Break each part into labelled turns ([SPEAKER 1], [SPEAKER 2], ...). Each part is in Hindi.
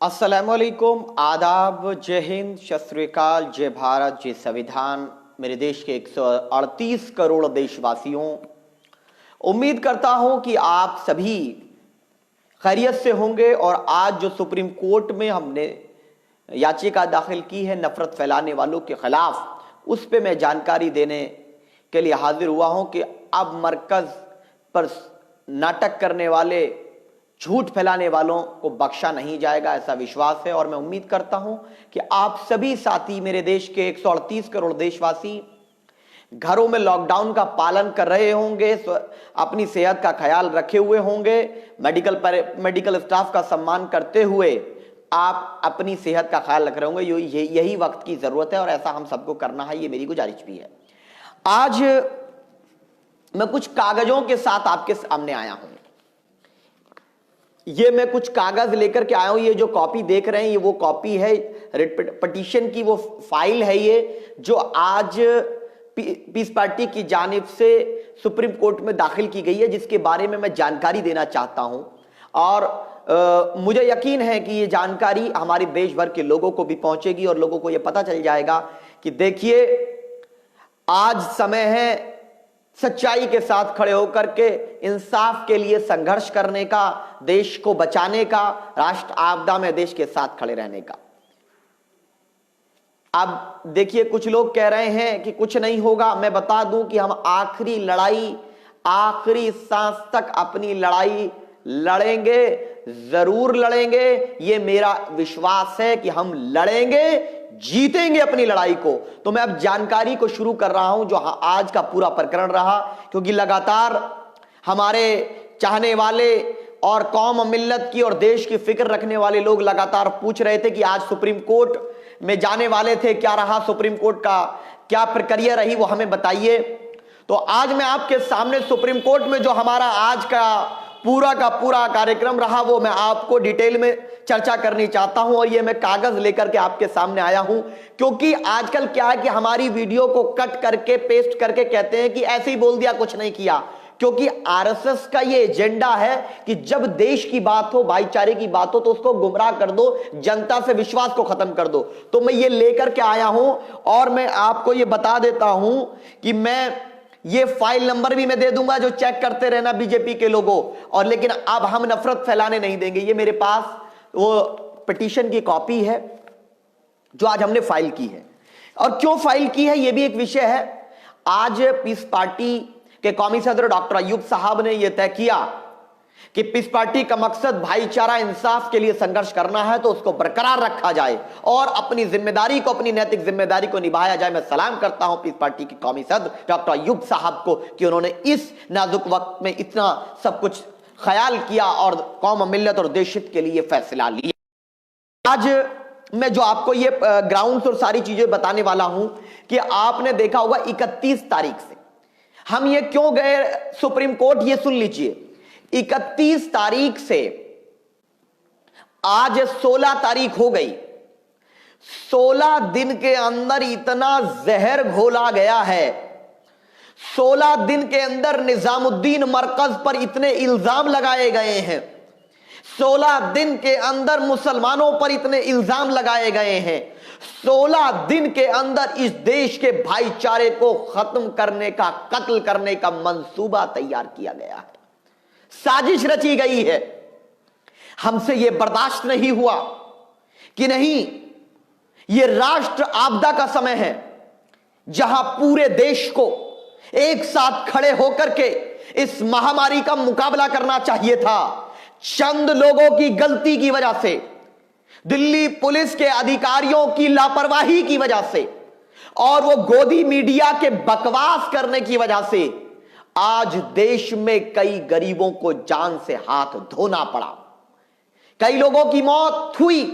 [SPEAKER 1] अस्सलामुअलैकुम, आदाब, जय हिंद, सत श्री अकाल, जय भारत, जय संविधान। मेरे देश के 138 करोड़ देशवासियों, उम्मीद करता हूं कि आप सभी खैरियत से होंगे। और आज जो सुप्रीम कोर्ट में हमने याचिका दाखिल की है नफरत फैलाने वालों के खिलाफ, उस पे मैं जानकारी देने के लिए हाजिर हुआ हूं कि अब मरकज पर नाटक करने वाले, झूठ फैलाने वालों को बख्शा नहीं जाएगा, ऐसा विश्वास है। और मैं उम्मीद करता हूं कि आप सभी साथी, मेरे देश के 138 करोड़ देशवासी घरों में लॉकडाउन का पालन कर रहे होंगे, अपनी सेहत का ख्याल रखे हुए होंगे, मेडिकल स्टाफ का सम्मान करते हुए आप अपनी सेहत का ख्याल रख रहे होंगे। यही वक्त की जरूरत है और ऐसा हम सबको करना है, ये मेरी गुजारिश भी है। आज मैं कुछ कागजों के साथ आपके सामने आया हूं। ये मैं कुछ कागज लेकर के आया हूं। ये जो कॉपी देख रहे हैं, ये वो कॉपी है पिटीशन की, वो फाइल है ये जो आज पीस पार्टी की जानिब से सुप्रीम कोर्ट में दाखिल की गई है, जिसके बारे में मैं जानकारी देना चाहता हूं। और मुझे यकीन है कि ये जानकारी हमारे देश भर के लोगों को भी पहुंचेगी और लोगों को ये पता चल जाएगा कि देखिए, आज समय है सच्चाई के साथ खड़े होकर के इंसाफ के लिए संघर्ष करने का, देश को बचाने का, राष्ट्र आपदा में देश के साथ खड़े रहने का। अब देखिए, कुछ लोग कह रहे हैं कि कुछ नहीं होगा। मैं बता दूं कि हम आखिरी लड़ाई, आखिरी सांस तक अपनी लड़ाई लड़ेंगे, जरूर लड़ेंगे। ये मेरा विश्वास है कि हम लड़ेंगे, जीतेंगे अपनी लड़ाई को। तो मैं अब जानकारी को शुरू कर रहा हूं जो आज का पूरा प्रकरण रहा, क्योंकि लगातार हमारे चाहने वाले और कौम मिल्लत की और देश की फिक्र रखने वाले लोग लगातार पूछ रहे थे कि आज सुप्रीम कोर्ट में जाने वाले थे, क्या रहा सुप्रीम कोर्ट का, क्या प्रक्रिया रही, वो हमें बताइए। तो आज मैं आपके सामने सुप्रीम कोर्ट में जो हमारा आज का पूरा कार्यक्रम रहा, वो मैं आपको डिटेल में चर्चा करनी चाहता हूं। और ये मैं कागज लेकर के आपके सामने आया हूं, क्योंकि आजकल क्या है कि हमारी वीडियो को कट करके पेस्ट करके कहते हैं कि ऐसे ही बोल दिया, कुछ नहीं किया। क्योंकि आरएसएस का ये एजेंडा है कि जब देश की बात हो, भाईचारे की बात हो, तो उसको गुमराह कर दो, जनता से विश्वास को खत्म कर दो। तो मैं ये लेकर के आया हूं और मैं आपको ये बता देता हूं कि मैं ये फाइल नंबर भी मैं दे दूंगा, जो चेक करते रहना बीजेपी के लोगों। और लेकिन अब हम नफरत फैलाने नहीं देंगे। ये मेरे पास वो पिटीशन की कॉपी है जो आज हमने फाइल की है। और क्यों फाइल की है, ये भी एक विषय है। आज पीस पार्टी के कौमी सदर डॉक्टर अयूब साहब ने यह तय किया कि पीस पार्टी का मकसद भाईचारा, इंसाफ के लिए संघर्ष करना है, तो उसको बरकरार रखा जाए और अपनी जिम्मेदारी को, अपनी नैतिक जिम्मेदारी को निभाया जाए। मैं सलाम करता हूं पीस पार्टी के कौमी सदर डॉक्टर अयूब साहब को कि उन्होंने इस नाजुक वक्त में इतना सब कुछ ख्याल किया और कौम मिल्लत और देश हित के लिए फैसला लिया। आज मैं जो आपको ये ग्राउंड्स और सारी चीजें बताने वाला हूं कि आपने देखा होगा 31 तारीख से हम ये क्यों गए सुप्रीम कोर्ट, ये सुन लीजिए। 31 तारीख से आज 16 तारीख हो गई। 16 दिन के अंदर इतना जहर घोला गया है। 16 दिन के अंदर निजामुद्दीन मरकज पर इतने इल्जाम लगाए गए हैं। 16 दिन के अंदर मुसलमानों पर इतने इल्जाम लगाए गए हैं। 16 दिन के अंदर इस देश के भाईचारे को खत्म करने का, कत्ल करने का मंसूबा तैयार किया गया है, साजिश रची गई है। हमसे यह बर्दाश्त नहीं हुआ कि नहीं, यह राष्ट्र आपदा का समय है, जहां पूरे देश को एक साथ खड़े होकर के इस महामारी का मुकाबला करना चाहिए था। चंद लोगों की गलती की वजह से, दिल्ली पुलिस के अधिकारियों की लापरवाही की वजह से और वो गोदी मीडिया के बकवास करने की वजह से आज देश में कई गरीबों को जान से हाथ धोना पड़ा। कई लोगों की मौत हुई।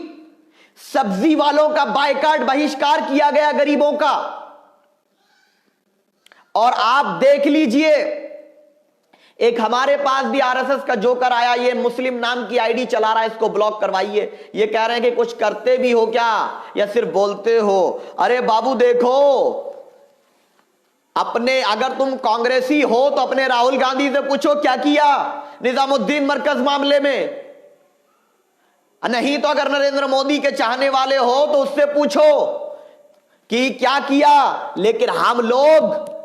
[SPEAKER 1] सब्जी वालों का बायकॉट, बहिष्कार किया गया गरीबों का। और आप देख लीजिए, एक हमारे पास भी आरएसएस का जोकर आया, ये मुस्लिम नाम की आईडी चला रहा है, इसको ब्लॉक करवाइए। ये कह रहे हैं कि कुछ करते भी हो क्या या सिर्फ बोलते हो। अरे बाबू देखो, अपने, अगर तुम कांग्रेसी हो तो अपने राहुल गांधी से पूछो क्या किया निजामुद्दीन मरकज मामले में। नहीं तो अगर नरेंद्र मोदी के चाहने वाले हो तो उससे पूछो कि क्या किया। लेकिन हम लोग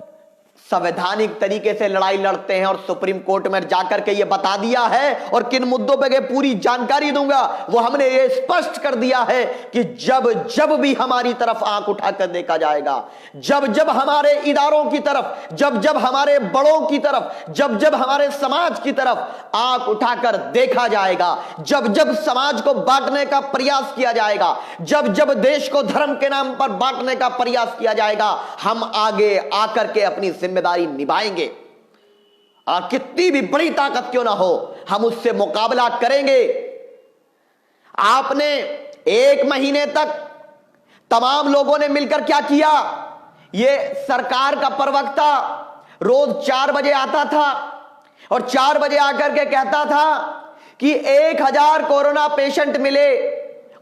[SPEAKER 1] संवैधानिक तरीके से लड़ाई लड़ते हैं और सुप्रीम कोर्ट में जाकर के ये बता दिया है, और किन मुद्दों पे पूरी जानकारी दूंगा वो हमने ये स्पष्ट कर दिया है कि जब जब भी हमारी तरफ आंख उठाकर देखा जाएगा, जब जब हमारे इदारों की तरफ, जब जब हमारे बड़ों की तरफ, जब जब हमारे समाज की तरफ आंख उठाकर देखा जाएगा, जब जब समाज को बांटने का प्रयास किया जाएगा, जब जब देश को धर्म के नाम पर बांटने का प्रयास किया जाएगा, हम आगे आकर के अपनी जिम्मेदारी निभाएंगे। और कितनी भी बड़ी ताकत क्यों ना हो, हम उससे मुकाबला करेंगे। आपने 1 महीने तक तमाम लोगों ने मिलकर क्या किया? ये सरकार का प्रवक्ता रोज 4 बजे आता था और 4 बजे आकर के कहता था कि 1000 कोरोना पेशेंट मिले,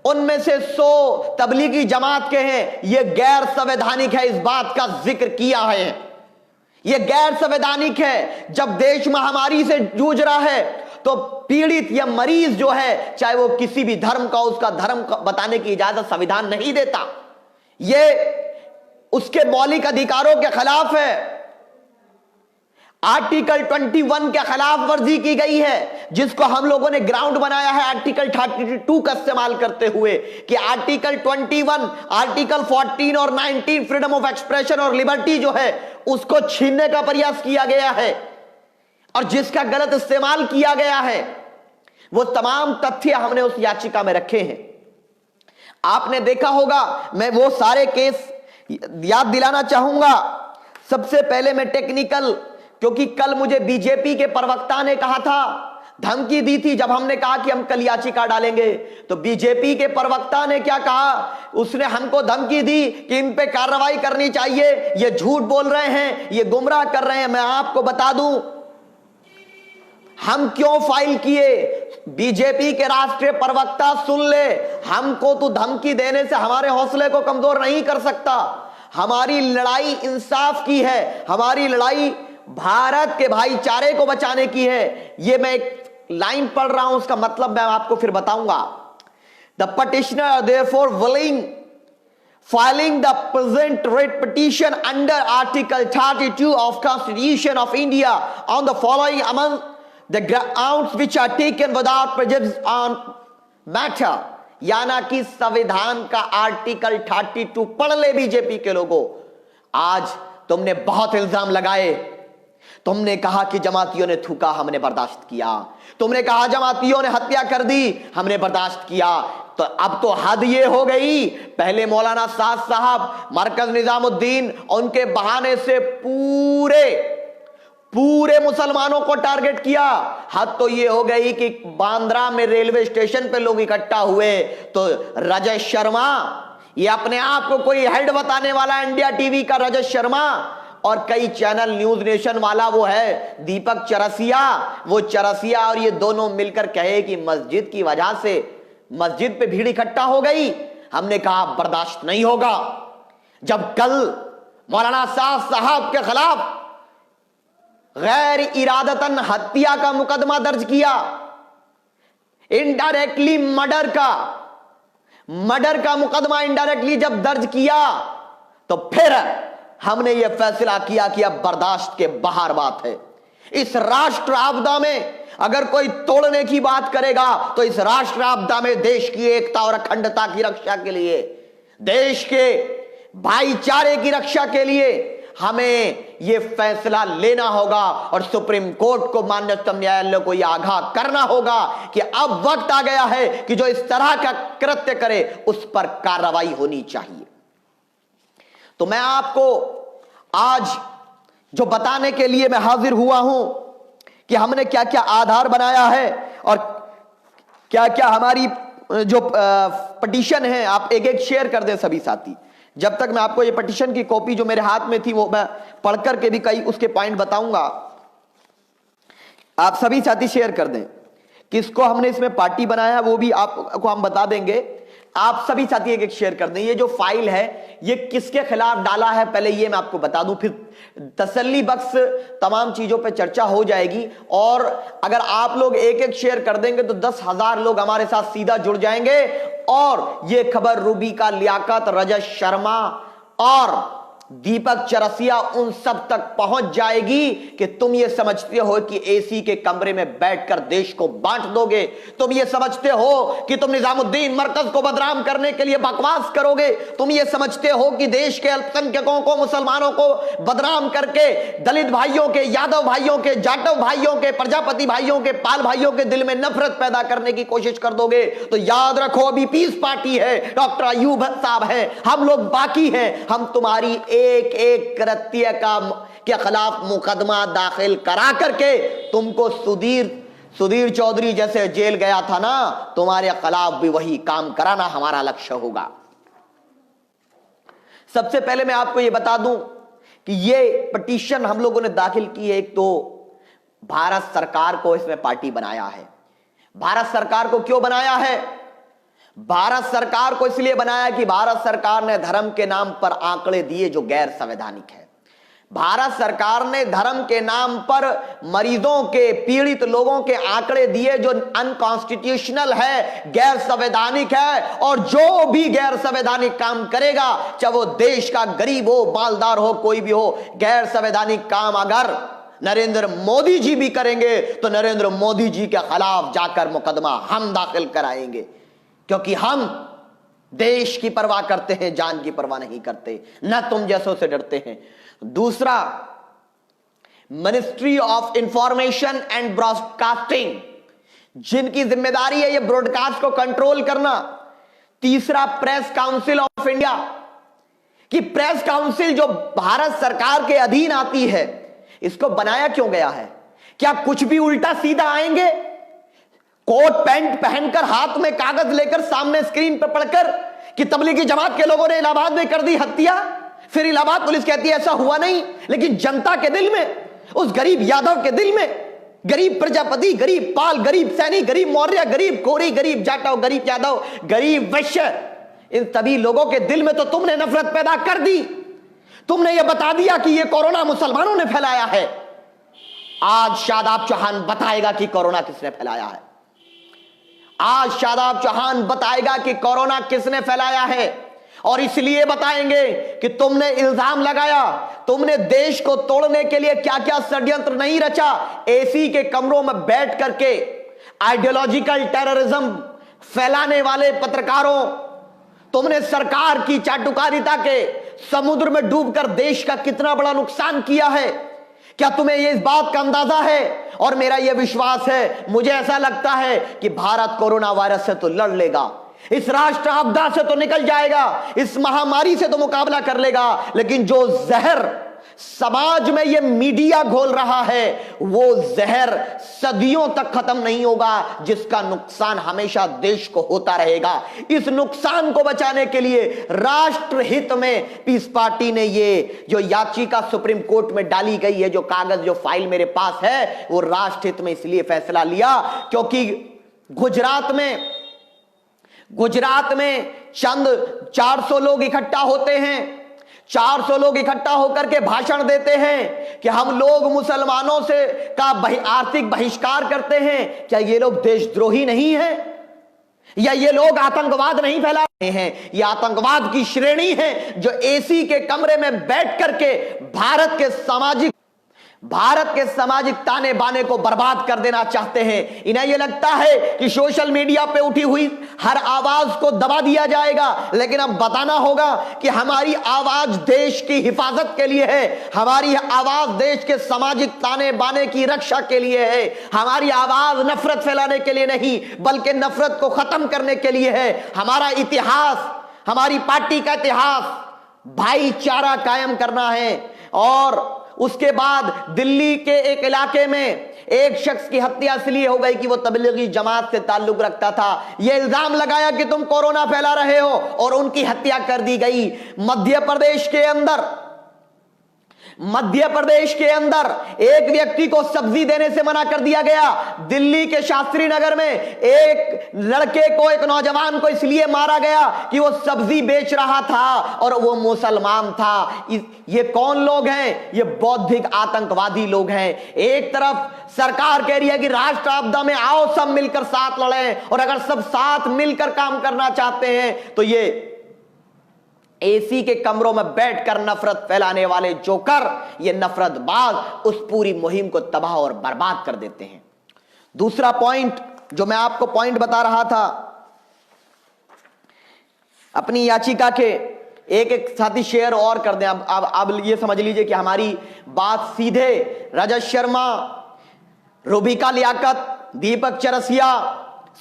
[SPEAKER 1] उनमें से 100 तबलीगी जमात के हैं। यह गैर संवैधानिक है, इस बात का जिक्र किया है। यह गैर संवैधानिक है। जब देश महामारी से जूझ रहा है तो पीड़ित या मरीज जो है, चाहे वो किसी भी धर्म का, उसका धर्म बताने की इजाजत संविधान नहीं देता। यह उसके मौलिक अधिकारों के खिलाफ है। आर्टिकल 21 के खिलाफ वर्जी की गई है, जिसको हम लोगों ने ग्राउंड बनाया है आर्टिकल 32 का इस्तेमाल करते हुए कि आर्टिकल 21, आर्टिकल 14 और 19 फ्रीडम ऑफ एक्सप्रेशन और लिबर्टी जो है उसको छीनने का प्रयास किया गया है, और जिसका गलत इस्तेमाल किया गया है वो तमाम तथ्य हमने उस याचिका में रखे हैं। आपने देखा होगा, मैं वो सारे केस याद दिलाना चाहूंगा। सबसे पहले मैं टेक्निकल, क्योंकि कल मुझे बीजेपी के प्रवक्ता ने कहा था, धमकी दी थी जब हमने कहा कि हम कल याचिका डालेंगे, तो बीजेपी के प्रवक्ता ने क्या कहा? उसने हमको धमकी दी कि इन पे कार्रवाई करनी चाहिए, ये झूठ बोल रहे हैं, ये गुमराह कर रहे हैं। मैं आपको बता दूं हम क्यों फाइल किए। बीजेपी के राष्ट्रीय प्रवक्ता सुन ले, हमको तो धमकी देने से हमारे हौसले को कमजोर नहीं कर सकता। हमारी लड़ाई इंसाफ की है, हमारी लड़ाई भारत के भाईचारे को बचाने की है। ये मैं एक लाइन पढ़ रहा हूं, उसका मतलब मैं आपको फिर बताऊंगा। The petitioner therefore willing filing the present writ petition under Article 32 of Constitution of India on the following among the grounds which are taken without prejudice on matter। याना कि संविधान का आर्टिकल 32 पढ़ ले बीजेपी के लोगों। आज तुमने बहुत इल्जाम लगाए, तुमने कहा कि जमातियों ने थूका, हमने बर्दाश्त किया। तुमने कहा जमातियों ने हत्या कर दी, हमने बर्दाश्त किया। तो अब तो हद ये हो गई, पहले मौलाना साद साहब, मरकज निजामुद्दीन, उनके बहाने से पूरे मुसलमानों को टारगेट किया। हद तो ये हो गई कि बांद्रा में रेलवे स्टेशन पे लोग इकट्ठा हुए तो रजत शर्मा, ये अपने आप को कोई हेड बताने वाला, इंडिया टीवी का रजत शर्मा, और कई चैनल, न्यूज नेशन वाला वो है दीपक चरसिया, वो चरसिया और ये दोनों मिलकर कहे कि मस्जिद की वजह से मस्जिद पे भीड़ इकट्ठा हो गई। हमने कहा बर्दाश्त नहीं होगा। जब कल मौलाना साद साहब के खिलाफ गैर इरादतन हत्या का मुकदमा दर्ज किया, इनडायरेक्टली मर्डर का मुकदमा इनडायरेक्टली जब दर्ज किया, तो फिर हमने यह फैसला किया कि अब बर्दाश्त के बाहर बात है। इस राष्ट्र आपदा में अगर कोई तोड़ने की बात करेगा तो इस राष्ट्र आपदा में देश की एकता और अखंडता की रक्षा के लिए, देश के भाईचारे की रक्षा के लिए हमें यह फैसला लेना होगा और सुप्रीम कोर्ट को, माननीय उच्चतम न्यायालय को यह आगाह करना होगा कि अब वक्त आ गया है कि जो इस तरह का कृत्य करे उस पर कार्रवाई होनी चाहिए। तो मैं आपको आज जो बताने के लिए मैं हाजिर हुआ हूं कि हमने क्या क्या आधार बनाया है और क्या क्या हमारी जो पिटीशन है, आप एक एक शेयर कर दें सभी साथी। जब तक मैं आपको ये पिटीशन की कॉपी जो मेरे हाथ में थी वो मैं पढ़कर के भी कई उसके पॉइंट बताऊंगा, आप सभी साथी शेयर कर दें। किसको हमने इसमें पार्टी बनाया है वो भी आपको हम बता देंगे। आप सभी साथी एक एक शेयर कर दें। ये जो फाइल है ये किसके खिलाफ डाला है पहले ये मैं आपको बता दूं, फिर तसल्ली बख्श तमाम चीजों पे चर्चा हो जाएगी। और अगर आप लोग एक एक शेयर कर देंगे तो 10,000 लोग हमारे साथ सीधा जुड़ जाएंगे और ये खबर रूबिका लियाकत, रजत शर्मा और दीपक चरसिया उन सब तक पहुंच जाएगी कि तुम ये समझते हो कि एसी के कमरे में बैठकर देश को बांट दोगे, तुम ये समझते हो कि तुम निजामुद्दीन मरकज को बदनाम करने के लिए बकवास करोगे, तुम ये समझते हो कि देश के अल्पसंख्यकों को, मुसलमानों को बदनाम करके दलित भाइयों के, यादव भाइयों के, जाटव भाइयों के, प्रजापति भाइयों के, पाल भाइयों के दिल में नफरत पैदा करने की कोशिश कर दोगे। तो याद रखो अभी पीस पार्टी है, डॉक्टर अयूब साहब है, हम लोग बाकी हैं, हम तुम्हारी एक एक कृत्य के खिलाफ मुकदमा दाखिल करा करके तुमको सुधीर चौधरी जैसे जेल गया था ना, तुम्हारे खिलाफ भी वही काम कराना हमारा लक्ष्य होगा। सबसे पहले मैं आपको यह बता दूं कि यह पिटीशन हम लोगों ने दाखिल की है। एक तो भारत सरकार को इसमें पार्टी बनाया है। भारत सरकार को क्यों बनाया है? भारत सरकार को इसलिए बनाया कि भारत सरकार ने धर्म के नाम पर आंकड़े दिए जो गैर संवैधानिक है। भारत सरकार ने धर्म के नाम पर मरीजों के, पीड़ित लोगों के आंकड़े दिए जो अनकॉन्स्टिट्यूशनल है, गैर संवैधानिक है। और जो भी गैर संवैधानिक काम करेगा, चाहे वो देश का गरीब हो, मालदार हो, कोई भी हो, गैर संवैधानिक काम अगर नरेंद्र मोदी जी भी करेंगे तो नरेंद्र मोदी जी के खिलाफ जाकर मुकदमा हम दाखिल कराएंगे, क्योंकि हम देश की परवाह करते हैं, जान की परवाह नहीं करते, न तुम जैसों से डरते हैं। दूसरा, ministry of information and broadcasting, जिनकी जिम्मेदारी है ये ब्रॉडकास्ट को कंट्रोल करना। तीसरा, प्रेस काउंसिल ऑफ इंडिया, कि प्रेस काउंसिल जो भारत सरकार के अधीन आती है, इसको बनाया क्यों गया है? क्या कुछ भी उल्टा सीधा आएंगे? कोट पैंट पहनकर, हाथ में कागज लेकर, सामने स्क्रीन पर पढ़कर कि तबलीगी जमात के लोगों ने इलाहाबाद में कर दी हत्या, फिर इलाहाबाद पुलिस कहती है ऐसा हुआ नहीं। लेकिन जनता के दिल में, उस गरीब यादव के दिल में, गरीब प्रजापति, गरीब पाल, गरीब सैनी, गरीब मौर्य, गरीब कोरी, गरीब जाटव, गरीब यादव, गरीब वैश्य, इन सभी लोगों के दिल में तो तुमने नफरत पैदा कर दी। तुमने यह बता दिया कि यह कोरोना मुसलमानों ने फैलाया है। आज शादाब चौहान बताएगा कि कोरोना किसने फैलाया है। आज शादाब चौहान बताएगा कि कोरोना किसने फैलाया है। और इसलिए बताएंगे कि तुमने इल्जाम लगाया, तुमने देश को तोड़ने के लिए क्या क्या षड्यंत्र नहीं रचा। एसी के कमरों में बैठ करके आइडियोलॉजिकल टेररिज्म फैलाने वाले पत्रकारों, तुमने सरकार की चाटुकारिता के समुद्र में डूबकर देश का कितना बड़ा नुकसान किया है। क्या तुम्हें ये इस बात का अंदाजा है? और मेरा यह विश्वास है, मुझे ऐसा लगता है कि भारत कोरोना वायरस से तो लड़ लेगा, इस राष्ट्र आपदा से तो निकल जाएगा, इस महामारी से तो मुकाबला कर लेगा। लेकिन जो जहर समाज में ये मीडिया घोल रहा है, वो जहर सदियों तक खत्म नहीं होगा, जिसका नुकसान हमेशा देश को होता रहेगा। इस नुकसान को बचाने के लिए राष्ट्र हित में पीस पार्टी ने ये जो याचिका सुप्रीम कोर्ट में डाली गई है, जो कागज, जो फाइल मेरे पास है, वो राष्ट्र हित में इसलिए फैसला लिया क्योंकि गुजरात में चंद 400 लोग इकट्ठा होते हैं, 400 लोग इकट्ठा होकर के भाषण देते हैं कि हम लोग मुसलमानों से का आर्थिक बहिष्कार करते हैं। क्या ये लोग देशद्रोही नहीं है? या ये लोग आतंकवाद नहीं फैला रहे हैं? ये आतंकवाद की श्रेणी है जो एसी के कमरे में बैठ करके भारत के सामाजिक ताने बाने को बर्बाद कर देना चाहते हैं। इन्हें यह लगता है कि सोशल मीडिया पे उठी हुई हर आवाज को दबा दिया जाएगा, लेकिन अब बताना होगा कि हमारी आवाज देश की हिफाजत के लिए है, हमारी आवाज देश के सामाजिक ताने बाने की रक्षा के लिए है, हमारी आवाज नफरत फैलाने के लिए नहीं बल्कि नफरत को खत्म करने के लिए है। हमारा इतिहास, हमारी पार्टी का इतिहास भाईचारा कायम करना है। और उसके बाद दिल्ली के एक इलाके में एक शख्स की हत्या इसलिए हो गई कि वो तबलीगी जमात से ताल्लुक रखता था। यह इल्जाम लगाया कि तुम कोरोना फैला रहे हो और उनकी हत्या कर दी गई। मध्य प्रदेश के अंदर मध्य प्रदेश के अंदर एक व्यक्ति को सब्जी देने से मना कर दिया गया। दिल्ली के शास्त्री नगर में एक लड़के को, एक नौजवान को इसलिए मारा गया कि वो सब्जी बेच रहा था और वो मुसलमान था। ये कौन लोग हैं? ये बौद्धिक आतंकवादी लोग हैं। एक तरफ सरकार कह रही है कि राष्ट्र आपदा में आओ सब मिलकर साथ लड़ें, और अगर सब साथ मिलकर काम करना चाहते हैं तो ये एसी के कमरों में बैठकर नफरत फैलाने वाले जोकर, ये नफरतबाज उस पूरी मुहिम को तबाह और बर्बाद कर देते हैं। दूसरा पॉइंट जो मैं आपको पॉइंट बता रहा था, अपनी याचिका के एक एक साथी शेयर और कर दें। अब ये समझ लीजिए कि हमारी बात सीधे रजत शर्मा, रूबिका लियाकत, दीपक चरसिया,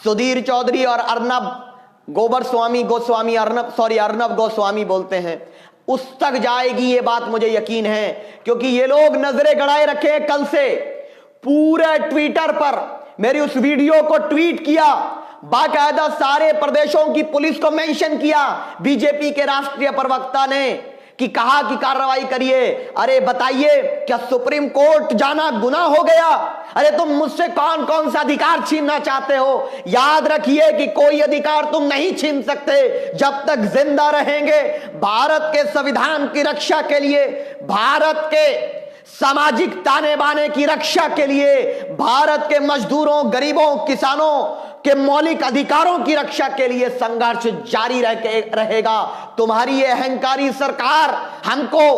[SPEAKER 1] सुधीर चौधरी और अर्नब गोस्वामी बोलते हैं, उस तक जाएगी ये बात, मुझे यकीन है। क्योंकि ये लोग नजरें गड़ाए रखे कल से पूरे ट्विटर पर मेरी उस वीडियो को ट्वीट किया, बाकायदा सारे प्रदेशों की पुलिस को मेंशन किया बीजेपी के राष्ट्रीय प्रवक्ता ने, कि कहा कि कार्रवाई करिए। अरे बताइए, क्या सुप्रीम कोर्ट जाना गुनाह हो गया? अरे तुम मुझसे कौन कौन सा अधिकार छीनना चाहते हो? याद रखिए कि कोई अधिकार तुम नहीं छीन सकते जब तक जिंदा रहेंगे। भारत के संविधान की रक्षा के लिए, भारत के सामाजिक ताने बाने की रक्षा के लिए, भारत के मजदूरों, गरीबों, किसानों के मौलिक अधिकारों की रक्षा के लिए संघर्ष जारी रहेगा। तुम्हारी ये अहंकारी सरकार हमको,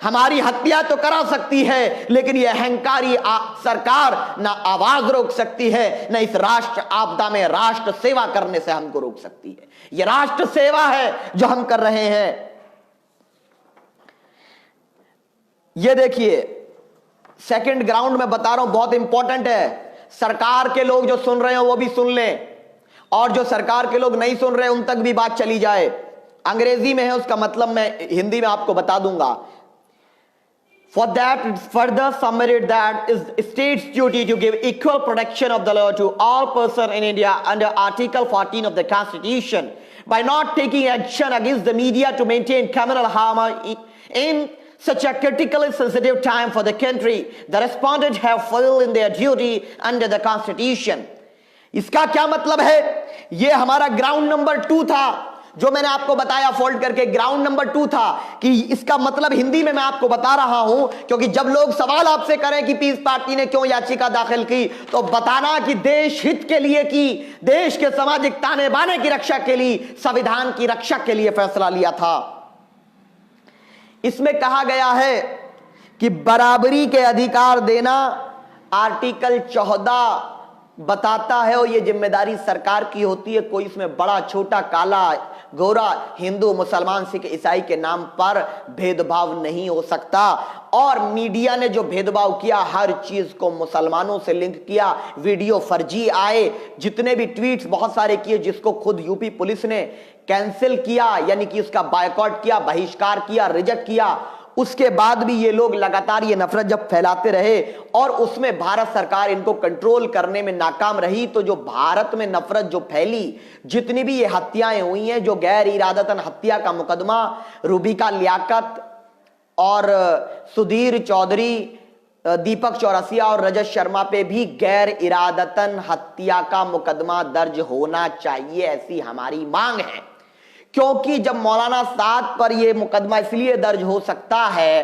[SPEAKER 1] हमारी हत्या तो करा सकती है, लेकिन ये अहंकारी सरकार ना आवाज रोक सकती है, न इस राष्ट्र आपदा में राष्ट्र सेवा करने से हमको रोक सकती है। ये राष्ट्र सेवा है जो हम कर रहे हैं। ये देखिए, सेकंड ग्राउंड में बता रहा हूं, बहुत इंपॉर्टेंट है। सरकार के लोग जो सुन रहे हो वो भी सुन लें, और जो सरकार के लोग नहीं सुन रहे उन तक भी बात चली जाए। अंग्रेजी में है, उसका मतलब मैं हिंदी में आपको बता दूंगा। For that, it's further summarized that is state's duty to give equal protection of the law to all persons in India under Article 14 of the Constitution by not taking action against the media to maintain criminal harm in such a critically sensitive time for the country. The respondents have fulfilled in their duty under the Constitution. इसका क्या मतलब है? ये हमारा ग्राउंड नंबर 2 था जो मैंने आपको बताया, फोल्ड करके ग्राउंड नंबर 2 था कि इसका मतलब हिंदी में मैं आपको बता रहा हूं, क्योंकि जब लोग सवाल आपसे करें कि पीस पार्टी ने क्यों याचिका दाखिल की, तो बताना कि देश हित के लिए की, देश के सामाजिक ताने बाने की रक्षा के लिए, संविधान की रक्षा के लिए फैसला लिया था। इसमें कहा गया है कि बराबरी के अधिकार देना आर्टिकल 14 बताता है, और यह जिम्मेदारी सरकार की होती है। कोई इसमें बड़ा छोटा, काला गोरा, हिंदू मुसलमान सिख ईसाई के नाम पर भेदभाव नहीं हो सकता। और मीडिया ने जो भेदभाव किया, हर चीज को मुसलमानों से लिंक किया, वीडियो फर्जी आए, जितने भी ट्वीट्स बहुत सारे किए, जिसको खुद यूपी पुलिस ने कैंसिल किया, यानी कि उसका बायकॉट किया, बहिष्कार किया, रिजेक्ट किया। उसके बाद भी ये लोग लगातार ये नफरत जब फैलाते रहे और उसमें भारत सरकार इनको कंट्रोल करने में नाकाम रही, तो जो भारत में नफरत जो फैली, जितनी भी ये हत्याएं हुई हैं, जो गैर इरादतन हत्या का मुकदमा रूबिका लियाकत और सुधीर चौधरी, दीपक चौरसिया और रजत शर्मा पे भी गैर इरादतन हत्या का मुकदमा दर्ज होना चाहिए, ऐसी हमारी मांग है। क्योंकि जब मौलाना साद पर यह मुकदमा इसलिए दर्ज हो सकता है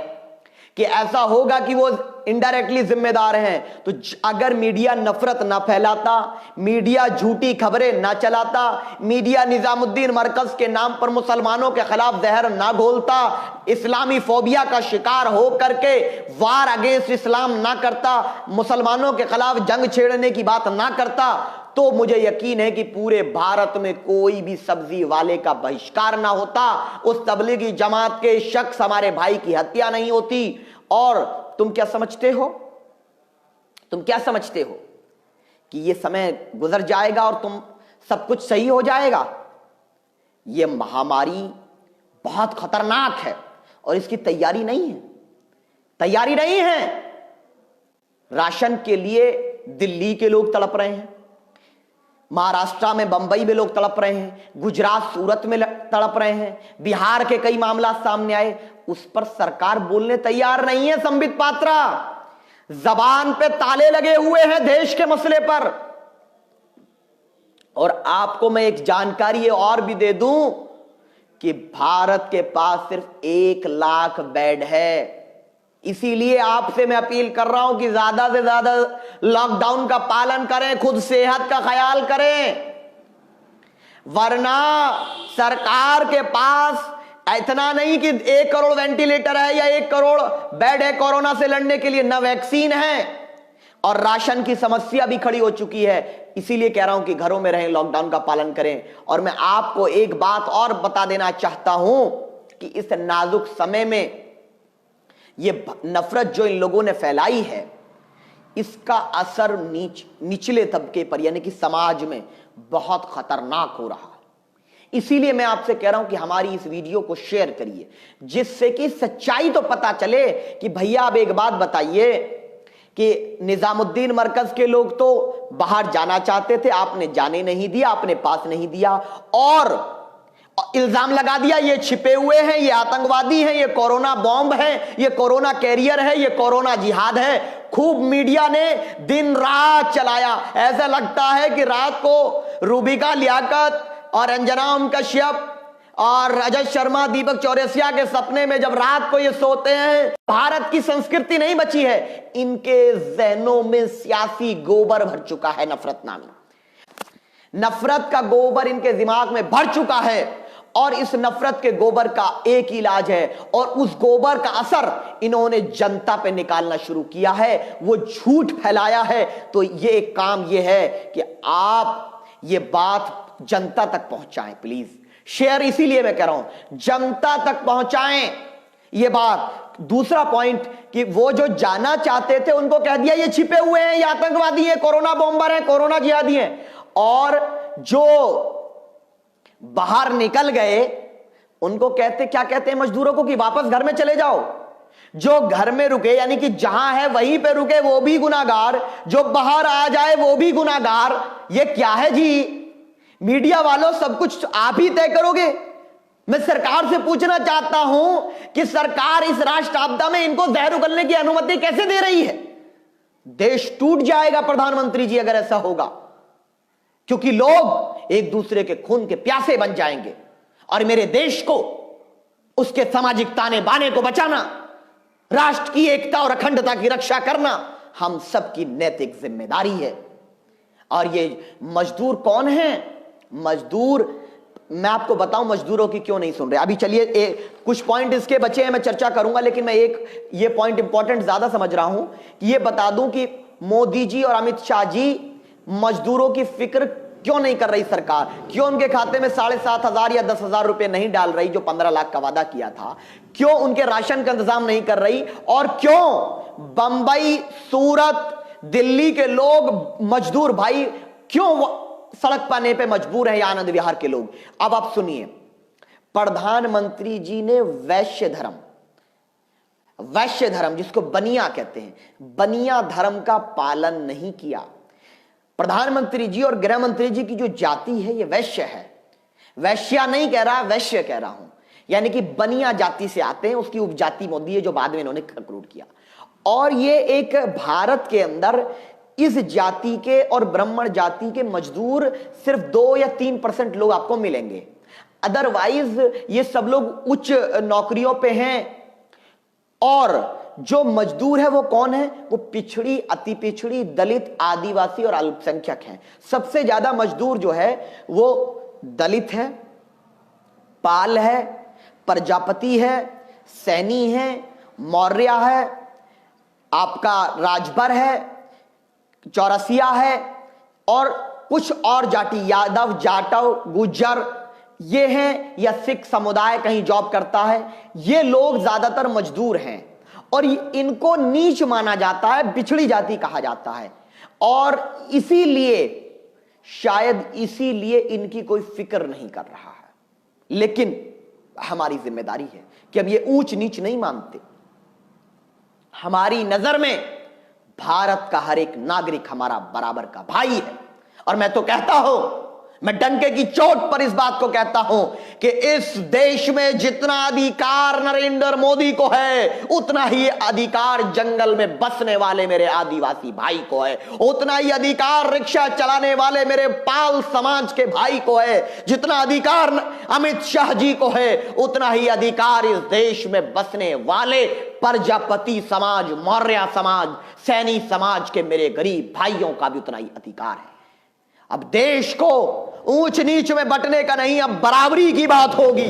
[SPEAKER 1] कि ऐसा होगा कि वो इनडायरेक्टली जिम्मेदार हैं, तो अगर मीडिया नफरत ना फैलाता, मीडिया झूठी खबरें ना चलाता, मीडिया निजामुद्दीन मरकज के नाम पर मुसलमानों के खिलाफ जहर ना घोलता, इस्लामी फोबिया का शिकार हो करके वार अगेंस्ट इस्लाम ना करता, मुसलमानों के खिलाफ जंग छेड़ने की बात ना करता, तो मुझे यकीन है कि पूरे भारत में कोई भी सब्जी वाले का बहिष्कार ना होता, उस तबलीगी जमात के शख्स हमारे भाई की हत्या नहीं होती। और तुम क्या समझते हो, तुम क्या समझते हो कि यह समय गुजर जाएगा और तुम सब कुछ सही हो जाएगा? यह महामारी बहुत खतरनाक है और इसकी तैयारी नहीं है, तैयारी नहीं है। राशन के लिए दिल्ली के लोग तड़प रहे हैं, महाराष्ट्र में, बंबई में लोग तड़प रहे हैं, गुजरात सूरत में तड़प रहे हैं, बिहार के कई मामला सामने आए, उस पर सरकार बोलने तैयार नहीं है। संबित पात्रा, जबान पे ताले लगे हुए हैं देश के मसले पर। और आपको मैं एक जानकारी ये और भी दे दूं कि भारत के पास सिर्फ 1 लाख बेड है। इसीलिए आपसे मैं अपील कर रहा हूं कि ज्यादा से ज्यादा लॉकडाउन का पालन करें, खुद सेहत का ख्याल करें, वरना सरकार के पास इतना नहीं कि 1 करोड़ वेंटिलेटर है या 1 करोड़ बेड है कोरोना से लड़ने के लिए, न वैक्सीन है और राशन की समस्या भी खड़ी हो चुकी है। इसीलिए कह रहा हूं कि घरों में रहें, लॉकडाउन का पालन करें। और मैं आपको एक बात और बता देना चाहता हूं कि इस नाजुक समय में ये नफरत जो इन लोगों ने फैलाई है, इसका असर निचले तबके पर यानी कि समाज में बहुत खतरनाक हो रहा है। इसीलिए मैं आपसे कह रहा हूं कि हमारी इस वीडियो को शेयर करिए, जिससे कि सच्चाई तो पता चले कि भैया अब एक बात बताइए कि निजामुद्दीन मरकज के लोग तो बाहर जाना चाहते थे, आपने जाने नहीं दिया, आपने पास नहीं दिया और इल्जाम लगा दिया ये छिपे हुए हैं, ये आतंकवादी हैं, ये कोरोना बॉम्ब है, ये कोरोना कैरियर है, ये कोरोना जिहाद है। खूब मीडिया ने दिन रात चलाया। ऐसा लगता है कि रात को रूबिका लियाकत और अंजना ओम कश्यप और रजत शर्मा, दीपक चौरसिया के सपने में जब रात को ये सोते हैं, भारत की संस्कृति नहीं बची है। इनके जहनों में सियासी गोबर भर चुका है, नफरत नामी नफरत का गोबर इनके दिमाग में भर चुका है। और इस नफरत के गोबर का एक ही इलाज है, और उस गोबर का असर इन्होंने जनता पे निकालना शुरू किया है, वो झूठ फैलाया है। तो ये एक काम ये है कि आप ये बात जनता तक पहुंचाएं, प्लीज शेयर। इसीलिए मैं कह रहा हूं जनता तक पहुंचाएं ये बात। दूसरा पॉइंट कि वो जो जाना चाहते थे उनको कह दिया ये छिपे हुए हैं, ये आतंकवादी हैं, कोरोना बॉम्बर हैं, कोरोना जिहादी हैं। और जो बाहर निकल गए उनको क्या कहते हैं मजदूरों को कि वापस घर में चले जाओ। जो घर में रुके यानी कि जहां है वहीं पे रुके वो भी गुनाहगार, जो बाहर आ जाए वो भी गुनाहगार। ये क्या है जी? मीडिया वालों, सब कुछ आप ही तय करोगे? मैं सरकार से पूछना चाहता हूं कि सरकार इस राष्ट्र आपदा में इनको जहर उगलने की अनुमति कैसे दे रही है? देश टूट जाएगा प्रधानमंत्री जी अगर ऐसा होगा, क्योंकि लोग एक दूसरे के खून के प्यासे बन जाएंगे। और मेरे देश को, उसके सामाजिक ताने बाने को बचाना, राष्ट्र की एकता और अखंडता की रक्षा करना हम सबकी नैतिक जिम्मेदारी है। और ये मजदूर कौन है? मजदूर, मैं आपको बताऊं मजदूरों की क्यों नहीं सुन रहे। अभी चलिए कुछ पॉइंट इसके बचे हैं, मैं चर्चा करूंगा, लेकिन मैं एक ये पॉइंट इंपॉर्टेंट ज्यादा समझ रहा हूं कि ये बता दूं कि मोदी जी और अमित शाह जी मजदूरों की फिक्र क्यों नहीं कर रही सरकार? क्यों उनके खाते में 7,500 या 10,000 रुपए नहीं डाल रही जो 15 लाख का वादा किया था? क्यों उनके राशन का इंतजाम नहीं कर रही? और क्यों बंबई, सूरत, दिल्ली के लोग, मजदूर भाई क्यों सड़क पाने पे मजबूर हैं, या आनंद विहार के लोग? अब आप सुनिए, प्रधानमंत्री जी ने वैश्य धर्म जिसको बनिया कहते हैं, बनिया धर्म का पालन नहीं किया। प्रधानमंत्री जी और गृह मंत्री जी की जो जाति है ये वैश्य है। वैश्या नहीं कह रहा, वैश्य कह रहा हूं, यानी कि बनिया जाति से आते हैं, उसकी उपजाति मोदी है जो बाद में इन्होंने रिक्रूट किया। और ये एक भारत के अंदर इस जाति के और ब्राह्मण जाति के मजदूर सिर्फ 2 या 3% लोग आपको मिलेंगे। अदरवाइज ये सब लोग उच्च नौकरियों पे हैं। और जो मजदूर है वो कौन है? वो पिछड़ी, अति पिछड़ी, दलित, आदिवासी और अल्पसंख्यक हैं। सबसे ज्यादा मजदूर जो है वो दलित है, पाल है, प्रजापति है, सैनी है, मौर्य है, आपका राजभर है, चौरसिया है, और कुछ और जाति, यादव, जाटव, गुज्जर ये हैं, या सिख समुदाय कहीं जॉब करता है। ये लोग ज्यादातर मजदूर हैं और इनको नीच माना जाता है, पिछड़ी जाति कहा जाता है। और इसीलिए, शायद इसीलिए इनकी कोई फिक्र नहीं कर रहा है। लेकिन हमारी जिम्मेदारी है कि अब ये ऊंच नीच नहीं मानते। हमारी नजर में भारत का हर एक नागरिक हमारा बराबर का भाई है और मैं तो कहता हूं, मैं डंके की चोट पर इस बात को कहता हूं कि इस देश में जितना अधिकार नरेंद्र मोदी को है, उतना ही अधिकार जंगल में बसने वाले मेरे आदिवासी भाई को है, उतना ही अधिकार रिक्शा चलाने वाले मेरे पाल समाज के भाई को है, जितना अधिकार अमित शाह जी को है, उतना ही अधिकार इस देश में बसने वाले प्रजापति समाज, मौर्य समाज, सैनी समाज के मेरे गरीब भाइयों का भी उतना ही अधिकार है। अब देश को ऊंच नीच में बंटने का नहीं, अब बराबरी की बात होगी,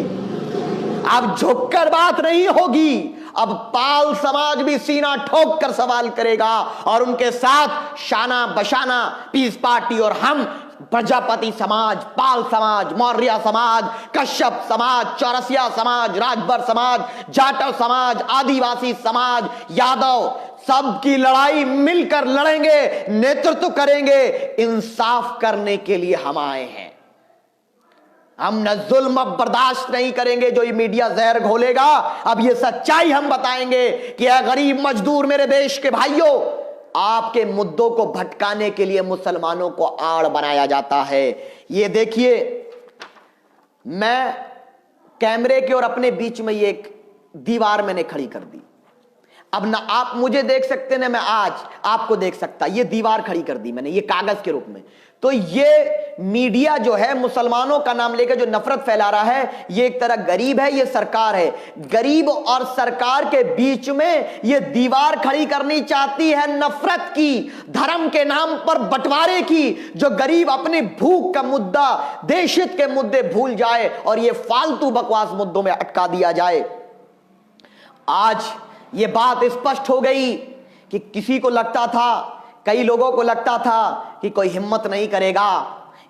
[SPEAKER 1] अब झुककर बात नहीं होगी। अब पाल समाज भी सीना ठोक कर सवाल करेगा और उनके साथ शाना बशाना पीस पार्टी और हम प्रजापति समाज, पाल समाज, मौर्य समाज, कश्यप समाज, चौरसिया समाज, राजभर समाज, जाटव समाज, आदिवासी समाज, यादव, सबकी लड़ाई मिलकर लड़ेंगे, नेतृत्व करेंगे। इंसाफ करने के लिए हम आए हैं। हम न जुल्म अब बर्दाश्त नहीं करेंगे जो ये मीडिया जहर घोलेगा। अब ये सच्चाई हम बताएंगे कि गरीब मजदूर मेरे देश के भाइयों, आपके मुद्दों को भटकाने के लिए मुसलमानों को आड़ बनाया जाता है। ये देखिए, मैं कैमरे के और अपने बीच में ये एक दीवार मैंने खड़ी कर दी। अब ना आप मुझे देख सकते ना मैं आज आपको देख सकता। ये दीवार खड़ी कर दी मैंने, ये कागज के रूप में। तो ये मीडिया जो है मुसलमानों का नाम लेकर जो नफरत फैला रहा है, ये एक तरह गरीब है, ये सरकार है। गरीब और सरकार के बीच में ये दीवार खड़ी करनी चाहती है नफरत की, धर्म के नाम पर बंटवारे की, जो गरीब अपने भूख का मुद्दा, देशहित के मुद्दे भूल जाए और ये फालतू बकवास मुद्दों में अटका दिया जाए। आज ये बात स्पष्ट हो गई कि किसी को लगता था, कई लोगों को लगता था कि कोई हिम्मत नहीं करेगा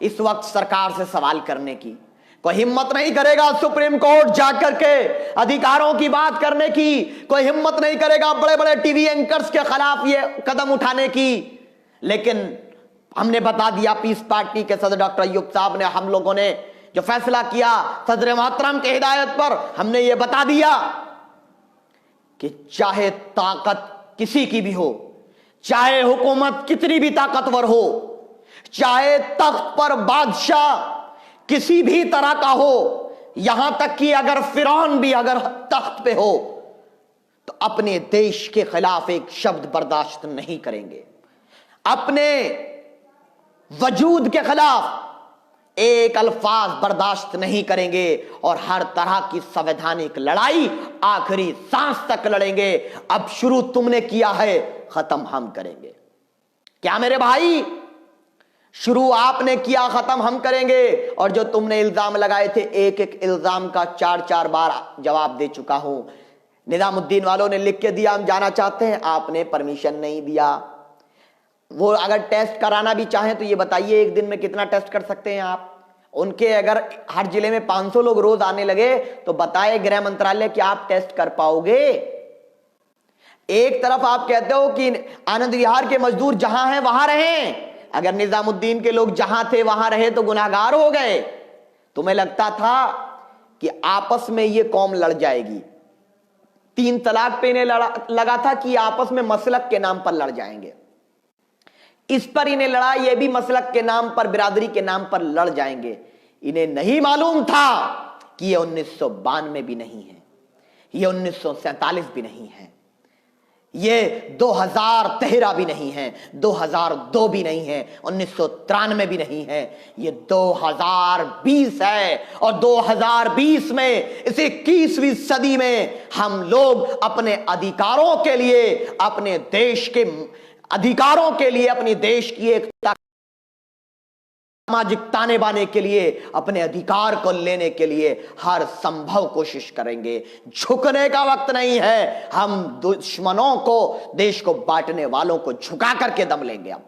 [SPEAKER 1] इस वक्त सरकार से सवाल करने की, कोई हिम्मत नहीं करेगा सुप्रीम कोर्ट जाकर के अधिकारों की बात करने की, कोई हिम्मत नहीं करेगा बड़े बड़े टीवी एंकर्स के खिलाफ ये कदम उठाने की। लेकिन हमने बता दिया, पीस पार्टी के सदर डॉक्टर अय्यूब साहब ने, हम लोगों ने जो फैसला किया सदर मोहतरम के हिदायत पर, हमने ये बता दिया कि चाहे ताकत किसी की भी हो, चाहे हुकूमत कितनी भी ताकतवर हो, चाहे तख्त पर बादशाह किसी भी तरह का हो, यहां तक कि अगर फिरौन भी अगर तख्त पे हो, तो अपने देश के खिलाफ एक शब्द बर्दाश्त नहीं करेंगे, अपने वजूद के खिलाफ एक अल्फाज बर्दाश्त नहीं करेंगे और हर तरह की संवैधानिक लड़ाई आखिरी सांस तक लड़ेंगे। अब शुरू तुमने किया है, खत्म हम करेंगे। क्या मेरे भाई, शुरू आपने किया, खत्म हम करेंगे। और जो तुमने इल्जाम लगाए थे, एक एक इल्जाम का 4-4 बार जवाब दे चुका हूं। निजामुद्दीन वालों ने लिख के दिया हम जाना चाहते हैं, आपने परमिशन नहीं दिया। वो अगर टेस्ट कराना भी चाहें तो ये बताइए एक दिन में कितना टेस्ट कर सकते हैं आप? उनके अगर हर जिले में 500 लोग रोज आने लगे तो बताए गृह मंत्रालय कि आप टेस्ट कर पाओगे? एक तरफ आप कहते हो कि आनंद विहार के मजदूर जहां हैं वहां रहें, अगर निजामुद्दीन के लोग जहां थे वहां रहे तो गुनाहगार हो गए। तुम्हें लगता था कि आपस में ये कौम लड़ जाएगी। 3 तलाक पे इन्हें लगा था कि आपस में मसलक के नाम पर लड़ जाएंगे, इस पर इन्हें लड़ा, ये भी मसलक के नाम पर, बिरादरी के नाम पर लड़ जाएंगे। इन्हें नहीं मालूम था कि ये 1992 भी नहीं है, ये 1947 भी नहीं है, ये 2013 भी नहीं है, 2002 भी नहीं है, 1993 भी नहीं है, ये 2020 है। और 2020 में, इस 21वीं सदी में हम लोग अपने अधिकारों के लिए, अपने देश के अधिकारों के लिए, अपने देश की एक सामाजिक ताने बाने के लिए, अपने अधिकार को लेने के लिए हर संभव कोशिश करेंगे। झुकने का वक्त नहीं है। हम दुश्मनों को, देश को बांटने वालों को झुका करके दम लेंगे। अब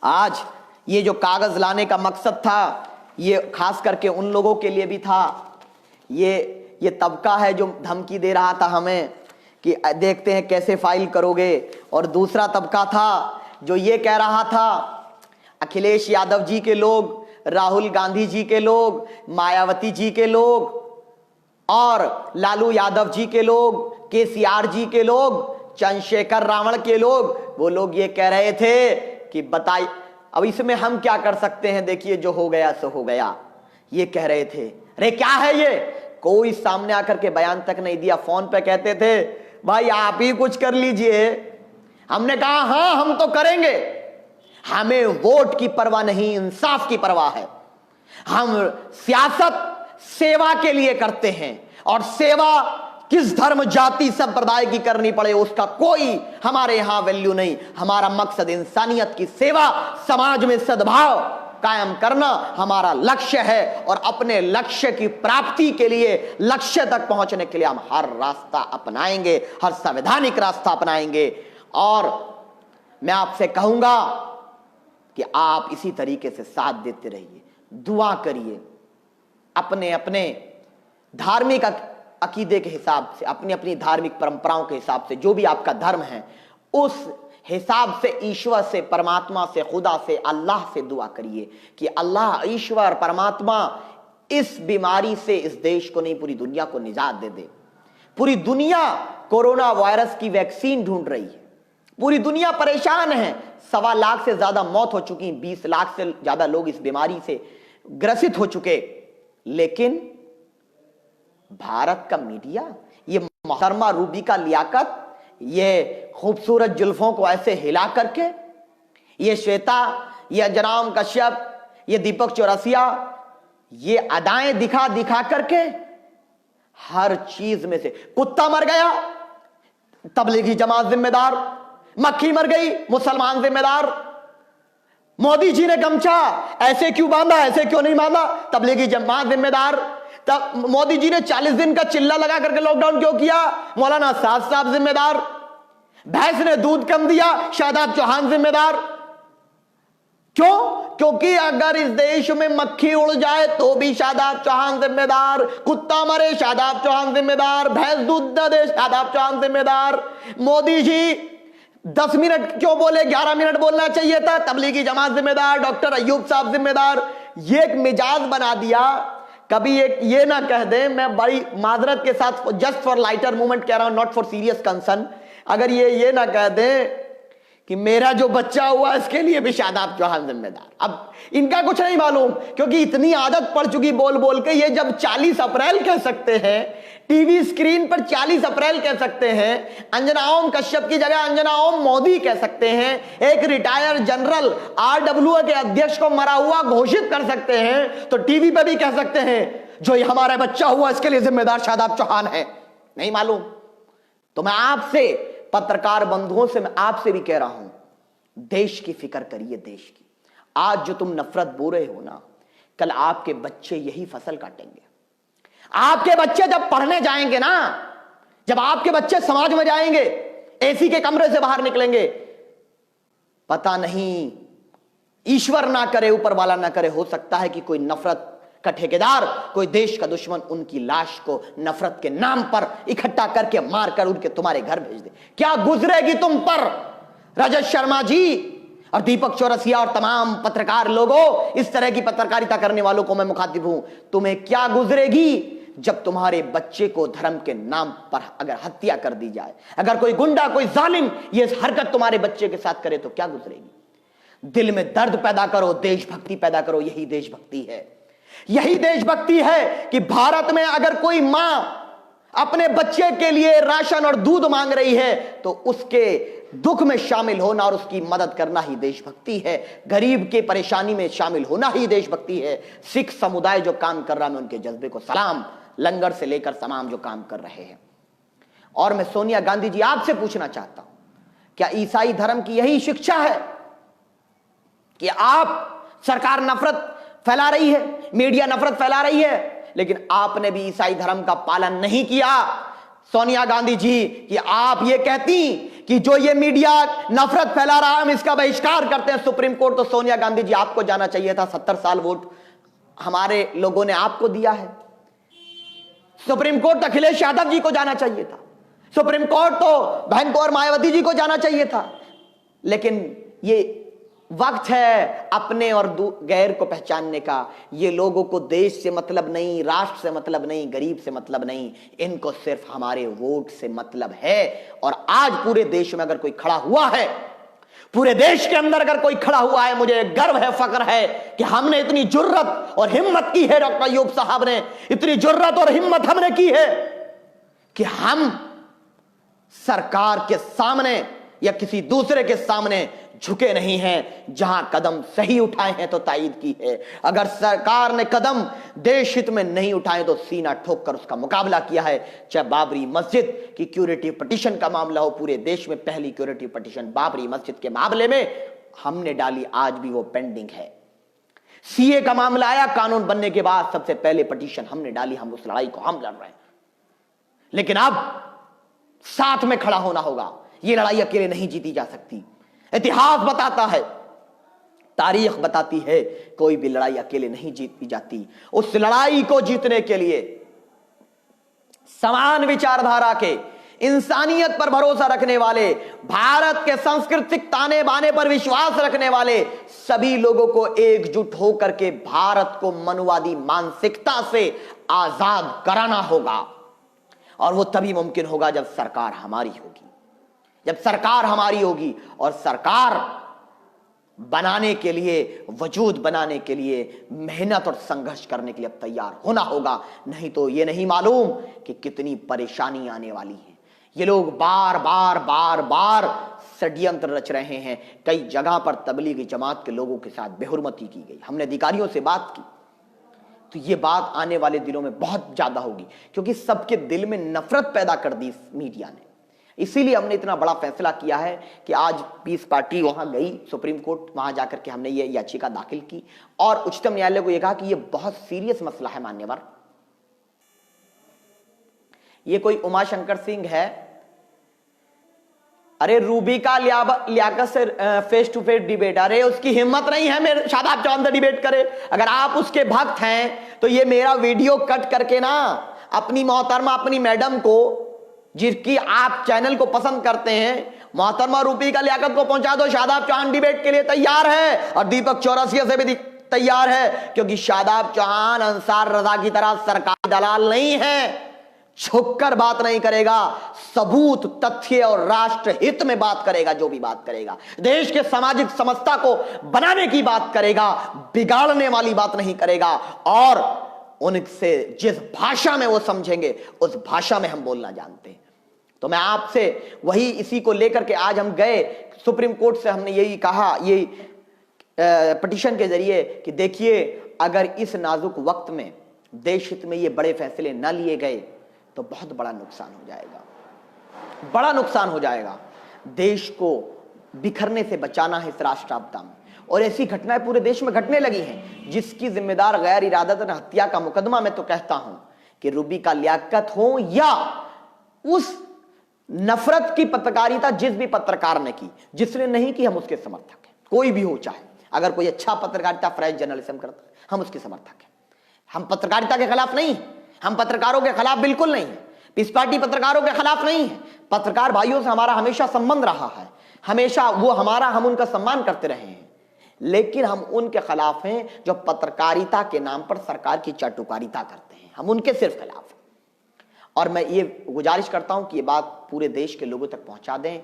[SPEAKER 1] आज ये जो कागज लाने का मकसद था, ये खास करके उन लोगों के लिए भी था। ये तबका है जो धमकी दे रहा था हमें कि देखते हैं कैसे फाइल करोगे, और दूसरा तबका था जो ये कह रहा था अखिलेश यादव जी के लोग, राहुल गांधी जी के लोग, मायावती जी के लोग और लालू यादव जी के लोग, केसीआर जी के लोग, चंद्रशेखर रावण के लोग, वो लोग ये कह रहे थे कि बताइए अब इसमें हम क्या कर सकते हैं, देखिए जो हो गया सो हो गया। ये कह रहे थे अरे क्या है ये, कोई सामने आकर के बयान तक नहीं दिया। फोन पे कहते थे भाई आप ही कुछ कर लीजिए। हमने कहा हां हम तो करेंगे, हमें वोट की परवाह नहीं, इंसाफ की परवाह है। हम सियासत सेवा के लिए करते हैं, और सेवा किस धर्म जाति संप्रदाय की करनी पड़े उसका कोई हमारे यहां वैल्यू नहीं। हमारा मकसद इंसानियत की सेवा, समाज में सद्भाव कायम करना हमारा लक्ष्य है, और अपने लक्ष्य की प्राप्ति के लिए, लक्ष्य तक पहुंचने के लिए हम हर रास्ता अपनाएंगे, हर संवैधानिक रास्ता अपनाएंगे। और मैं आपसे कहूंगा कि आप इसी तरीके से साथ देते रहिए, दुआ करिए, अपने अपने धार्मिक अकीदे के हिसाब से, अपनी अपनी धार्मिक परंपराओं के हिसाब से, जो भी आपका धर्म है उस हिसाब से ईश्वर से, परमात्मा से, खुदा से, अल्लाह से दुआ करिए कि अल्लाह, ईश्वर, परमात्मा इस बीमारी से इस देश को नहीं पूरी दुनिया को निजात दे दे। पूरी दुनिया कोरोना वायरस की वैक्सीन ढूंढ रही है, पूरी दुनिया परेशान है। 1.25 लाख से ज्यादा मौत हो चुकी, 20 लाख से ज्यादा लोग इस बीमारी से ग्रसित हो चुके। लेकिन भारत का मीडिया, ये मोहतरमा रूबी का लियाकत, ये खूबसूरत जुल्फों को ऐसे हिला करके, ये श्वेता, ये जनाम कश्यप, ये दीपक चौरसिया, ये अदाएं दिखा दिखा करके हर चीज में से कुत्ता मर गया तबलीगी जमात जिम्मेदार, मक्खी मर गई मुसलमान जिम्मेदार, मोदी जी ने गमछा ऐसे क्यों बांधा, ऐसे क्यों नहीं बांधा, तबलीगी जमात जिम्मेदार। तब मोदी जी ने 40 दिन का चिल्ला लगा करके लॉकडाउन क्यों किया, मौलाना साद साहब जिम्मेदार। भैंस ने दूध कम दिया, शादाब चौहान जिम्मेदार। क्यों? क्योंकि अगर इस देश में मक्खी उड़ जाए तो भी शादाब चौहान जिम्मेदार, कुत्ता मरे शादाब चौहान जिम्मेदार, भैंस दूध न दे शादाब चौहान जिम्मेदार। मोदी जी 10 मिनट क्यों बोले, 11 मिनट बोलना चाहिए था, तबलीगी जमात जिम्मेदार, डॉक्टर अय्यूब साहब जिम्मेदार। ये एक मिजाज बना दिया। कभी एक ये ना कह दे, मैं बड़ी माजरत के साथ जस्ट फॉर लाइटर मूवमेंट कह रहा हूं, नॉट फॉर सीरियस कंसर्न, अगर ये ना कह दे कि मेरा जो बच्चा हुआ इसके लिए भी शादाब चौहान जिम्मेदार। अब इनका कुछ नहीं मालूम, क्योंकि इतनी आदत पड़ चुकी बोल बोल के। ये जब 40 अप्रैल कह सकते हैं, टीवी स्क्रीन पर 40 अप्रैल कह सकते हैं, अंजना ओम कश्यप की जगह अंजना ओम मोदी कह सकते हैं, एक रिटायर्ड जनरल RWA के अध्यक्ष को मरा हुआ घोषित कर सकते हैं, तो टीवी पर भी कह सकते हैं जो ये हमारा बच्चा हुआ इसके लिए जिम्मेदार शादाब चौहान है। नहीं मालूम? तो मैं आपसे, पत्रकार बंधुओं से, मैं आपसे भी कह रहा हूं, देश की फिक्र करिए, देश की। आज जो तुम नफरत बो रहे हो ना, कल आपके बच्चे यही फसल काटेंगे। आपके बच्चे जब पढ़ने जाएंगे ना, जब आपके बच्चे समाज में जाएंगे, एसी के कमरे से बाहर निकलेंगे, पता नहीं, ईश्वर ना करे, ऊपर वाला ना करे, हो सकता है कि कोई नफरत का ठेकेदार, कोई देश का दुश्मन उनकी लाश को नफरत के नाम पर इकट्ठा करके मारकर उनके तुम्हारे घर भेज दे। क्या गुजरेगी तुम पर, रजत शर्मा जी और दीपक चौरसिया और तमाम पत्रकार लोगों, इस तरह की पत्रकारिता करने वालों को मैं मुखातिब हूं, तुम्हें क्या गुजरेगी जब तुम्हारे बच्चे को धर्म के नाम पर अगर हत्या कर दी जाए, अगर कोई गुंडा, कोई जालिम ये हरकत तुम्हारे बच्चे के साथ करे तो क्या गुजरेगी। दिल में दर्द पैदा करो, देशभक्ति पैदा करो, यही देशभक्ति है। यही देशभक्ति है कि भारत में अगर कोई मां अपने बच्चे के लिए राशन और दूध मांग रही है तो उसके दुख में शामिल होना और उसकी मदद करना ही देशभक्ति है। गरीब के परेशानी में शामिल होना ही देशभक्ति है। सिख समुदाय जो काम कर रहा है, मैं उनके जज्बे को सलाम, लंगर से लेकर तमाम जो काम कर रहे हैं। और मैं सोनिया गांधी जी आपसे पूछना चाहता हूं, क्या ईसाई धर्म की यही शिक्षा है कि आप, सरकार नफरत फैला रही है, मीडिया नफरत फैला रही है, लेकिन आपने भी ईसाई धर्म का पालन नहीं किया। सोनिया गांधी जी, कि आप ये कहती कि जो ये मीडिया नफरत फैला रहा है हम इसका बहिष्कार करते हैं सुप्रीम कोर्ट, तो सोनिया गांधी जी आपको जाना चाहिए था। 70 साल वोट हमारे लोगों ने आपको दिया है। सुप्रीम कोर्ट अखिलेश यादव जी को जाना चाहिए था, सुप्रीम कोर्ट तो बहन कौर मायावती जी को जाना चाहिए था। लेकिन ये वक्त है अपने और गैर को पहचानने का। ये लोगों को देश से मतलब नहीं, राष्ट्र से मतलब नहीं, गरीब से मतलब नहीं, इनको सिर्फ हमारे वोट से मतलब है। और आज पूरे देश में अगर कोई खड़ा हुआ है, पूरे देश के अंदर अगर कोई खड़ा हुआ है, मुझे गर्व है, फख्र है कि हमने इतनी जुर्रत और हिम्मत की है, डॉक्टर अय्यूब साहब ने इतनी जुर्रत और हिम्मत हमने की है कि हम सरकार के सामने या किसी दूसरे के सामने झुके नहीं हैं। जहां कदम सही उठाए हैं तो तायीद की है, अगर सरकार ने कदम देश हित में नहीं उठाए तो सीना ठोक कर उसका मुकाबला किया है। चाहे बाबरी मस्जिद की क्यूरेटिव पिटीशन का मामला हो, पूरे देश में पहली क्यूरेटिव पिटीशन बाबरी मस्जिद के मामले में हमने डाली, आज भी वो पेंडिंग है। सीए का मामला आया, कानून बनने के बाद सबसे पहले पिटीशन हमने डाली, हम उस लड़ाई को हम लड़ रहे हैं। लेकिन अब साथ में खड़ा होना होगा, ये लड़ाई अकेले नहीं जीती जा सकती। इतिहास बताता है, तारीख बताती है, कोई भी लड़ाई अकेले नहीं जीती जाती। उस लड़ाई को जीतने के लिए समान विचारधारा के, इंसानियत पर भरोसा रखने वाले, भारत के सांस्कृतिक ताने बाने पर विश्वास रखने वाले सभी लोगों को एकजुट होकर के भारत को मनुवादी मानसिकता से आजाद कराना होगा। और वो तभी मुमकिन होगा जब सरकार हमारी होगी, जब सरकार हमारी होगी। और सरकार बनाने के लिए, वजूद बनाने के लिए मेहनत और संघर्ष करने के लिए अब तैयार होना होगा। नहीं तो ये नहीं मालूम कि कितनी परेशानी आने वाली है। ये लोग बार बार बार बार षड्यंत्र रच रहे हैं। कई जगह पर तबलीगी जमात के लोगों के साथ बेहुरमती की गई। हमने अधिकारियों से बात की तो ये बात आने वाले दिनों में बहुत ज्यादा होगी, क्योंकि सबके दिल में नफरत पैदा कर दी मीडिया ने। इसीलिए हमने इतना बड़ा फैसला किया है कि आज पीस पार्टी वहां गई, सुप्रीम कोर्ट, वहां जाकर के हमने ये याचिका दाखिल की और उच्चतम न्यायालय को यह कहा कि यह बहुत सीरियस मसला है मान्यवर। ये कोई उमाशंकर सिंह है, अरे रूबी का लियाकत से फेस टू फेस डिबेट, अरे उसकी हिम्मत नहीं है मेरे शादाब चौहान से डिबेट करे। अगर आप उसके भक्त हैं तो ये मेरा वीडियो कट करके ना अपनी मोहतरमा, अपनी मैडम को, जिसकी आप चैनल को पसंद करते हैं, मोहतरमा रूबी का लियाकत को पहुंचा दो। शादाब चौहान डिबेट के लिए तैयार है और दीपक चौरसिया से भी तैयार है, क्योंकि शादाब चौहान अंसार रजा की तरह सरकारी दलाल नहीं है। छुपकर बात नहीं करेगा, सबूत, तथ्य और राष्ट्र हित में बात करेगा। जो भी बात करेगा देश के सामाजिक समस्या को बनाने की बात करेगा, बिगाड़ने वाली बात नहीं करेगा। और उनसे जिस भाषा में वो समझेंगे उस भाषा में हम बोलना जानते हैं। तो मैं आपसे वही इसी को लेकर के आज हम गए सुप्रीम कोर्ट से। हमने यही कहा, यही पिटीशन के जरिए कि देखिए, अगर इस नाजुक वक्त में देश हित में ये बड़े फैसले न लिए गए तो बहुत बड़ा नुकसान हो जाएगा, बड़ा नुकसान हो जाएगा। देश को बिखरने से बचाना है इस राष्ट्र आपदा में, और ऐसी घटनाएं पूरे देश में घटने लगी हैं जिसकी जिम्मेदार गैर इरादतन हत्या का मुकदमा, मैं तो कहता हूं कि रूबी का लियाकत हो या उस नफरत की पत्रकारिता जिस भी पत्रकार ने की, जिसने नहीं की, हम उसके समर्थक हैं। कोई भी हो, चाहे अगर कोई अच्छा पत्रकारिता, फ्रेश जर्नलिज्म करता है, हम उसके समर्थक हैं। हम पत्रकारिता के खिलाफ नहीं, हम पत्रकारों के खिलाफ बिल्कुल नहीं है। पीस पार्टी पत्रकारों के खिलाफ नहीं है। पत्रकार भाइयों से हमारा हमेशा संबंध रहा है, हमेशा वो हमारा, हम उनका सम्मान करते रहे हैं। लेकिन हम उनके खिलाफ हैं जो पत्रकारिता के नाम पर सरकार की चाटुकारिता करते हैं, हम उनके सिर्फ खिलाफ हैं। और मैं ये गुजारिश करता हूं कि ये बात पूरे देश के लोगों तक पहुंचा दें।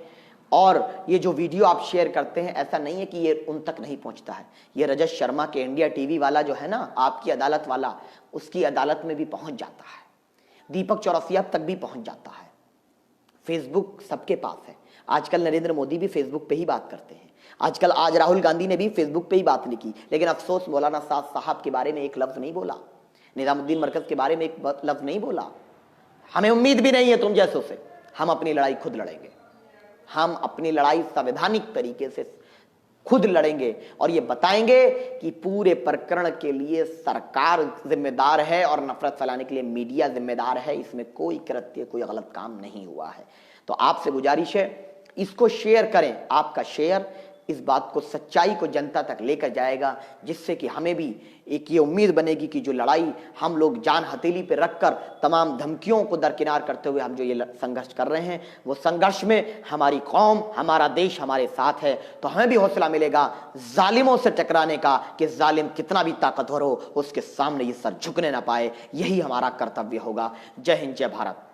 [SPEAKER 1] और ये जो वीडियो आप शेयर करते हैं, ऐसा नहीं है कि ये उन तक नहीं पहुंचता है। ये रजत शर्मा के इंडिया टीवी वाला जो है ना, आपकी अदालत वाला, उसकी अदालत में भी पहुंच जाता है, दीपक चौरसिया तक भी पहुंच जाता है। फेसबुक सबके पास है। आजकल नरेंद्र मोदी भी फेसबुक पे ही बात करते हैं, आजकल आज राहुल गांधी ने भी फेसबुक पे ही बात लिखी। लेकिन अफसोस, मौलाना साहब के बारे में एक लफ्ज नहीं बोला, निजामुद्दीन मरकज के बारे में एक लफ्ज नहीं बोला। हमें उम्मीद भी नहीं है तुम जैसों से। हम अपनी लड़ाई खुद लड़ेंगे, हम अपनी लड़ाई संवैधानिक तरीके से खुद लड़ेंगे और ये बताएंगे कि पूरे प्रकरण के लिए सरकार जिम्मेदार है और नफरत फैलाने के लिए मीडिया जिम्मेदार है। इसमें कोई कृत्य, कोई गलत काम नहीं हुआ है। तो आपसे गुजारिश है, इसको शेयर करें। आपका शेयर इस बात को, सच्चाई को जनता तक लेकर जाएगा, जिससे कि हमें भी एक ये उम्मीद बनेगी कि जो लड़ाई हम लोग जान हथेली पे रखकर, तमाम धमकियों को दरकिनार करते हुए हम जो ये संघर्ष कर रहे हैं, वो संघर्ष में हमारी कौम, हमारा देश हमारे साथ है। तो हमें भी हौसला मिलेगा जालिमों से टकराने का, कि जालिम कितना भी ताकतवर हो, उसके सामने ये सर झुकने ना पाए। यही हमारा कर्तव्य होगा। जय हिंद, जय भारत।